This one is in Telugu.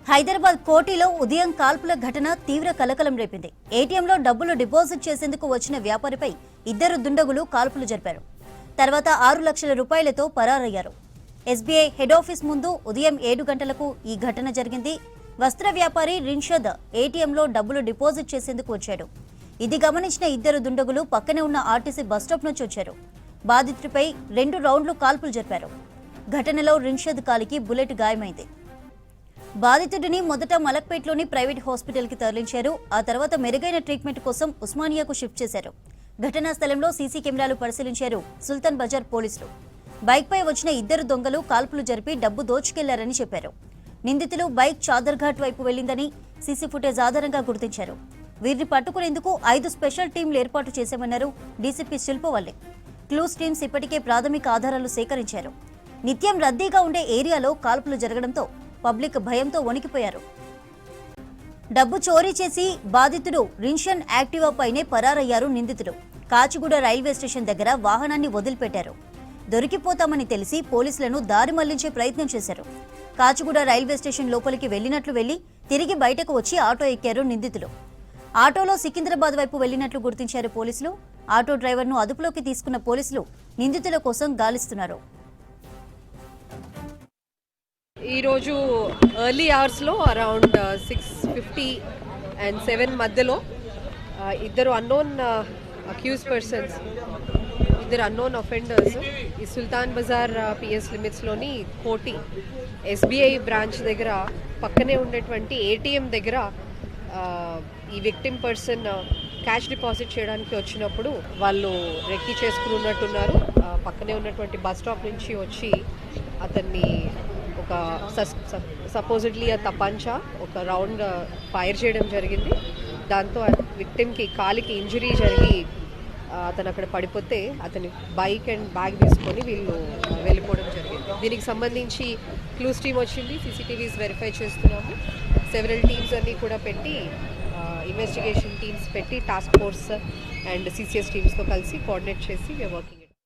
హైదరాబాద్ కోటిలో ఉదయం కాల్పుల ఘటన తీవ్ర కలకలం రేపింది. ఏటీఎంలో డబ్బులు డిపాజిట్ చేసేందుకు వచ్చిన వ్యాపారిపై ఇద్దరు దుండగులు కాల్పులు జరిపారు. తర్వాత 6 లక్షల రూపాయలతో పరారయ్యారు. ఎస్బీఐ హెడ్ ఆఫీస్ ముందు ఉదయం 7 గంటలకు ఈ ఘటన జరిగింది. వస్త్ర వ్యాపారి రిన్షద్ ఏటీఎంలో డబ్బులు డిపాజిట్ చేసేందుకు వచ్చాడు. ఇది గమనించిన ఇద్దరు దుండగులు పక్కనే ఉన్న ఆర్టీసీ బస్టాప్ నుంచి వచ్చారు. బాధితుడిపై 2 రౌండ్లు కాల్పులు జరిపారు. ఘటనలో రిన్షద్ కాలికి బుల్లెట్ గాయమైంది. బాధితుడిని మొదట మలక్పేట్లోని ప్రైవేట్ హాస్పిటల్కి తరలించారు. ఆ తర్వాత మెరుగైన ట్రీట్మెంట్ కోసం ఉస్మానియాకు షిఫ్ట్ చేశారు. ఘటనా స్థలంలో సీసీ కెమెరాలు పరిశీలించారు సుల్తాన్ బజార్ పోలీసులు. బైక్పై వచ్చిన ఇద్దరు దొంగలు కాల్పులు జరిపి డబ్బు దోచుకెళ్లారని చెప్పారు. నిందితులు బైక్ చాదర్ఘాట్ వైపు వెళ్లిందని సీసీ ఫుటేజ్ ఆధారంగా గుర్తించారు. వీరిని పట్టుకునేందుకు 5 స్పెషల్ టీంలు ఏర్పాటు చేశామన్నారు డీసీపీ శిల్పవల్లి. క్లూస్ టీమ్స్ ఇప్పటికే ప్రాథమిక ఆధారాలు సేకరించారు. నిత్యం రద్దీగా ఉండే ఏరియాలో కాల్పులు జరగడంతో పబ్లిక్ భయంతో వణికిపోయారు. డబ్బు చోరీ చేసి బాధితుడు రిన్షన్ యాక్టివా పైనే పరారయ్యారు నిందితుడు. కాచిగూడ రైల్వే స్టేషన్ దగ్గర వాహనాన్ని వదిలిపెట్టారు. దొరికిపోతామని తెలిసి పోలీసులను దారి మళ్లించే ప్రయత్నం చేశారు. కాచిగూడ రైల్వే స్టేషన్ లోపలికి వెళ్లినట్లు వెళ్లి తిరిగి బయటకు వచ్చి ఆటో ఎక్కారు నిందితులు. ఆటోలో సికింద్రాబాద్ వైపు వెళ్లినట్లు గుర్తించారు పోలీసులు. ఆటో డ్రైవర్ను అదుపులోకి తీసుకున్న పోలీసులు నిందితుల కోసం గాలిస్తున్నారు. ఈరోజు ఎర్లీ అవర్స్లో అరౌండ్ 6:50 and 7 మధ్యలో ఇద్దరు అన్నోన్ అక్యూజ్ పర్సన్స్, ఇద్దరు అన్నోన్ అఫెండర్స్ ఈ సుల్తాన్ బజార్ పిఎస్ లిమిట్స్లోని కోటి ఎస్బీఐ బ్రాంచ్ దగ్గర పక్కనే ఉండేటువంటి ఏటీఎం దగ్గర ఈ విక్టిమ్ పర్సన్ క్యాష్ డిపాజిట్ చేయడానికి వచ్చినప్పుడు వాళ్ళు రెక్కి చేసుకుని ఉన్నట్టున్నారు. పక్కనే ఉన్నటువంటి బస్ స్టాప్ నుంచి వచ్చి అతన్ని ఒక సపోజిడ్లీ తపంచా ఒక రౌండ్ ఫైర్ చేయడం జరిగింది. దాంతో విక్టిమ్కి కాలికి ఇంజరీ జరిగి అతను అక్కడ పడిపోతే అతని బైక్ అండ్ బ్యాగ్ తీసుకొని వీళ్ళు వెళ్ళిపోవడం జరిగింది. దీనికి సంబంధించి క్లూస్ టీమ్ వచ్చింది, సీసీటీవీస్ వెరిఫై చేస్తున్నాము. సెవెరల్ టీమ్స్ అన్నీ కూడా పెట్టి ఇన్వెస్టిగేషన్ టీమ్స్ పెట్టి టాస్క్ ఫోర్స్ అండ్ సిసిఎస్ టీమ్స్తో కలిసి కోఆర్డినేట్ చేసి వీఆర్ వర్కింగ్.